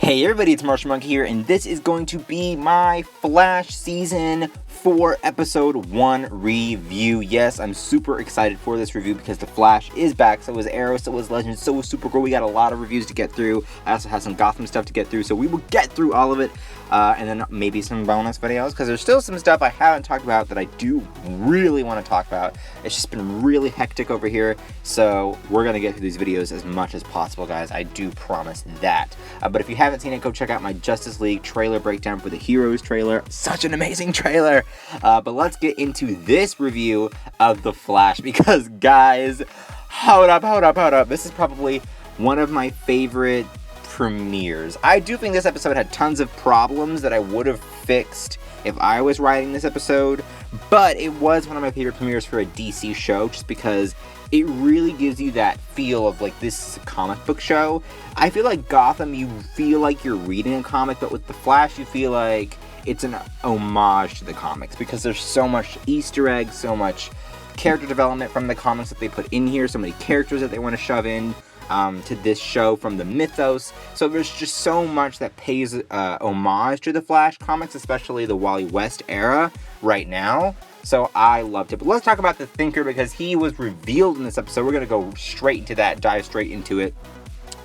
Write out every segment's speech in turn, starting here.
Hey everybody, it's Martian Monkey here, and this is going to be my Flash Season 4 Episode 1 review. Yes, I'm super excited for this review because The Flash is back, so is Arrow, so is Legend, so is Supergirl. We got a lot of reviews to get through. I also have some Gotham stuff to get through, so we will get through all of it, and then maybe some bonus videos, because there's still some stuff I haven't talked about that I do really want to talk about. It's just been really hectic over here, so we're going to get through these videos as much as possible, guys. I do promise that. But if you haven't seen it, go check out my Justice League trailer breakdown for the Heroes trailer. Such an amazing trailer. But let's get into this review of The Flash, because guys, hold up. This is probably one of my favorite premieres. I do think this episode had tons of problems that I would have fixed if I was writing this episode, but it was one of my favorite premieres for a DC show, just because it really gives you that feel of like, this is a comic book show. I feel like Gotham, you feel like you're reading a comic, but with The Flash, you feel like it's an homage to the comics, because there's so much Easter eggs, so much character development from the comics that they put in here, so many characters that they want to shove in to this show from the mythos. So there's just so much that pays homage to the Flash comics, especially the Wally West era right now. So I loved it. But let's talk about the Thinker, because he was revealed in this episode. We're going to go straight into that, dive straight into it.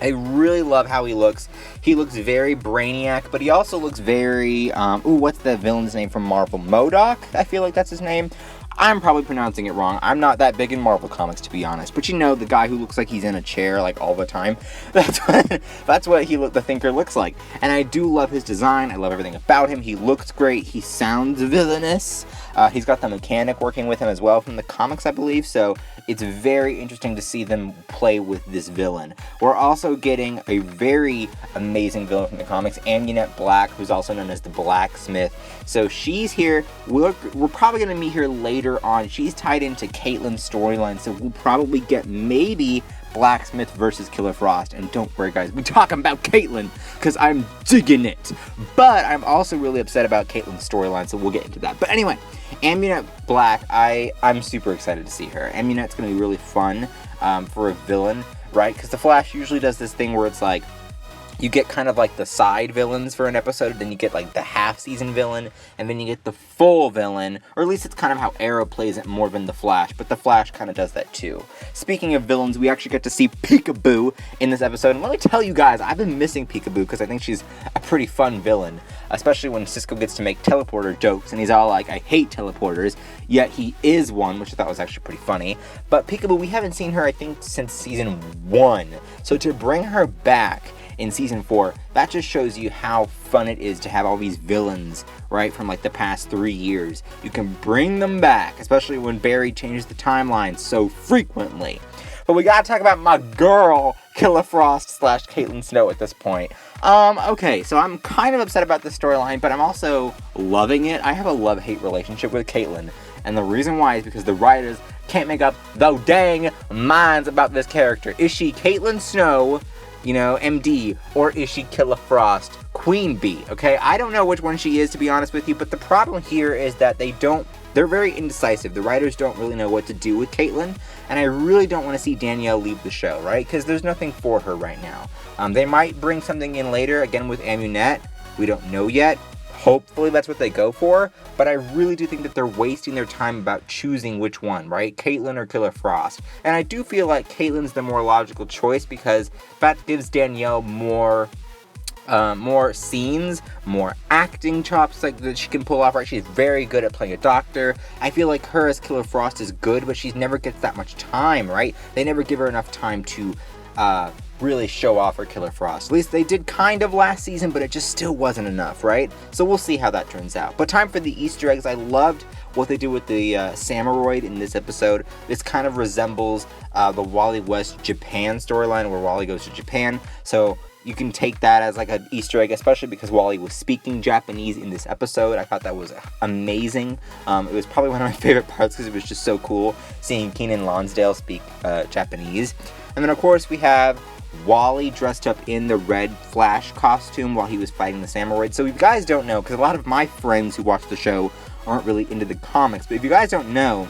I really love how he looks. He looks very Brainiac, but he also looks very, what's the villain's name from Marvel? MODOK? I feel like that's his name. I'm probably pronouncing it wrong. I'm not that big in Marvel comics, to be honest. But you know, the guy who looks like he's in a chair, like, all the time. That's what the Thinker looks like. And I do love his design. I love everything about him. He looks great. He sounds villainous. He's got the mechanic working with him as well from the comics, I believe. So it's very interesting to see them play with this villain. We're also getting a very amazing villain from the comics, Amunet Black, who's also known as the Blacksmith. So she's here. We're probably going to meet her later on. She's tied into Caitlyn's storyline, so we'll probably get maybe Blacksmith versus Killer Frost. And don't worry, guys, we're talking about Caitlyn, because I'm digging it. But I'm also really upset about Caitlyn's storyline, so we'll get into that. But anyway, Amunet Black, I'm super excited to see her. Amunet's going to be really fun for a villain, right? Because the Flash usually does this thing where it's like, you get kind of like the side villains for an episode, then you get like the half-season villain, and then you get the full villain, or at least it's kind of how Arrow plays it more than the Flash, but the Flash kind of does that too. Speaking of villains, we actually get to see Peekaboo in this episode, and let me tell you guys, I've been missing Peekaboo because I think she's a pretty fun villain, especially when Cisco gets to make teleporter jokes, and he's all like, I hate teleporters, yet he is one, which I thought was actually pretty funny. But Peekaboo, we haven't seen her, I think, since season 1, so to bring her back in season 4, that just shows you how fun it is to have all these villains, right, from like the past 3 years. You can bring them back, especially when Barry changes the timeline so frequently. But we gotta talk about my girl, Killer Frost / Caitlyn Snow at this point. Okay, so I'm kind of upset about this storyline, but I'm also loving it. I have a love-hate relationship with Caitlyn, and the reason why is because the writers can't make up the dang minds about this character. Is she Caitlyn Snow, you know, MD, or is she Killer Frost, Queen Bee, okay? I don't know which one she is, to be honest with you, but the problem here is that they're very indecisive. The writers don't really know what to do with Caitlyn, and I really don't want to see Danielle leave the show, right? Because there's nothing for her right now. They might bring something in later, again with Amunet. We don't know yet. Hopefully that's what they go for, but I really do think that they're wasting their time about choosing which one, right? Caitlyn or Killer Frost. And I do feel like Caitlyn's the more logical choice, because that gives Danielle more scenes, more acting chops like that she can pull off, right? She's very good at playing a doctor. I feel like her as Killer Frost is good, but she never gets that much time, right? They never give her enough time to really show off her Killer Frost. At least they did kind of last season, but it just still wasn't enough, right? So we'll see how that turns out. But time for the Easter eggs. I loved what they do with the Samuroid in this episode. This kind of resembles the Wally West Japan storyline, where Wally goes to Japan. So you can take that as like an Easter egg, especially because Wally was speaking Japanese in this episode. I thought that was amazing. It was probably one of my favorite parts because it was just so cool seeing Keenan Lonsdale speak Japanese. And then of course we have Wally dressed up in the red Flash costume while he was fighting the Samuroid. So if you guys don't know, because a lot of my friends who watch the show aren't really into the comics, but if you guys don't know,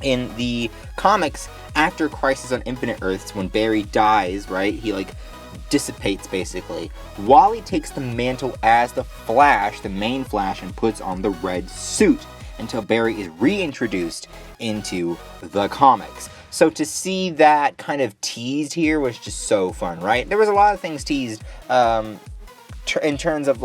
in the comics, after Crisis on Infinite Earths, when Barry dies, right, he like dissipates, basically. Wally takes the mantle as the Flash, the main Flash, and puts on the red suit until Barry is reintroduced into the comics. So to see that kind of teased here was just so fun, right? There was a lot of things teased in terms of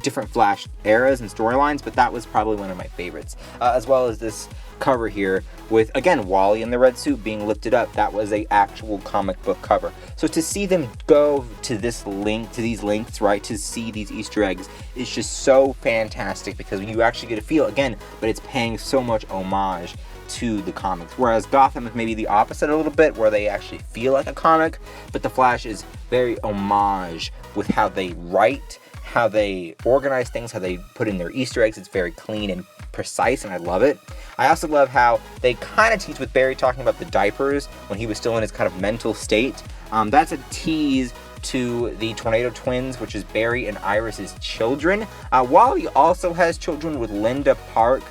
different Flash eras and storylines, but that was probably one of my favorites, as well as this cover here with, again, Wally in the red suit being lifted up. That was a actual comic book cover. So to see them go to these links, right, to see these Easter eggs is just so fantastic, because you actually get a feel, again, but it's paying so much homage to the comics. Whereas Gotham is maybe the opposite a little bit, where they actually feel like a comic, but the Flash is very homage with how they write, how they organize things, how they put in their Easter eggs. It's very clean and precise, and I love it. I also love how they kind of tease with Barry talking about the diapers when he was still in his kind of mental state. That's a tease to the Tornado Twins, which is Barry and Iris's children. Wally also has children with Linda Park,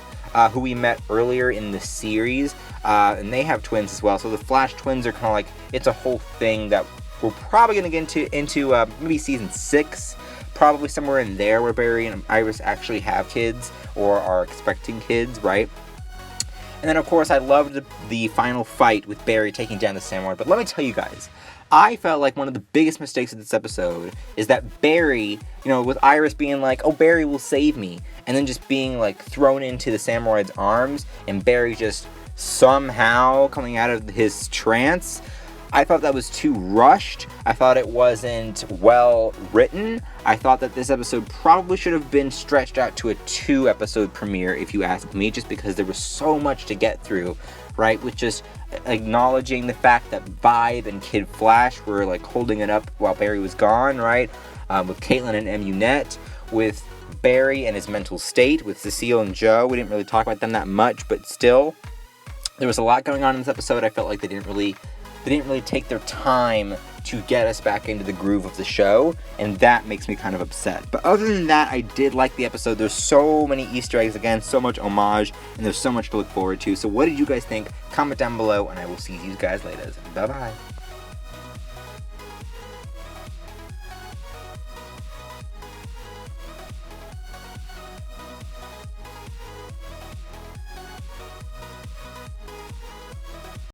who we met earlier in the series, and they have twins as well. So the Flash twins are kind of like, it's a whole thing that we're probably going to get into maybe season 6, probably somewhere in there, where Barry and Iris actually have kids or are expecting kids, right? And then, of course, I loved the final fight with Barry taking down the Samurai. But let me tell you guys, I felt like one of the biggest mistakes of this episode is that Barry, with Iris being like, oh, Barry will save me, and then just being like thrown into the Samurai's arms, and Barry just somehow coming out of his trance. I thought that was too rushed. I thought it wasn't well written. I thought that this episode probably should have been stretched out to a 2-episode premiere, if you ask me, just because there was so much to get through, right? With just acknowledging the fact that Vibe and Kid Flash were like holding it up while Barry was gone, right? With Caitlin and Emunette, with Barry and his mental state, with Cecile and Joe. We didn't really talk about them that much, but still, there was a lot going on in this episode. I felt like they didn't really take their time to get us back into the groove of the show, and that makes me kind of upset. But other than that, I did like the episode. There's so many Easter eggs, again, so much homage, and there's so much to look forward to. So what did you guys think? Comment down below, and I will see you guys later. Bye-bye.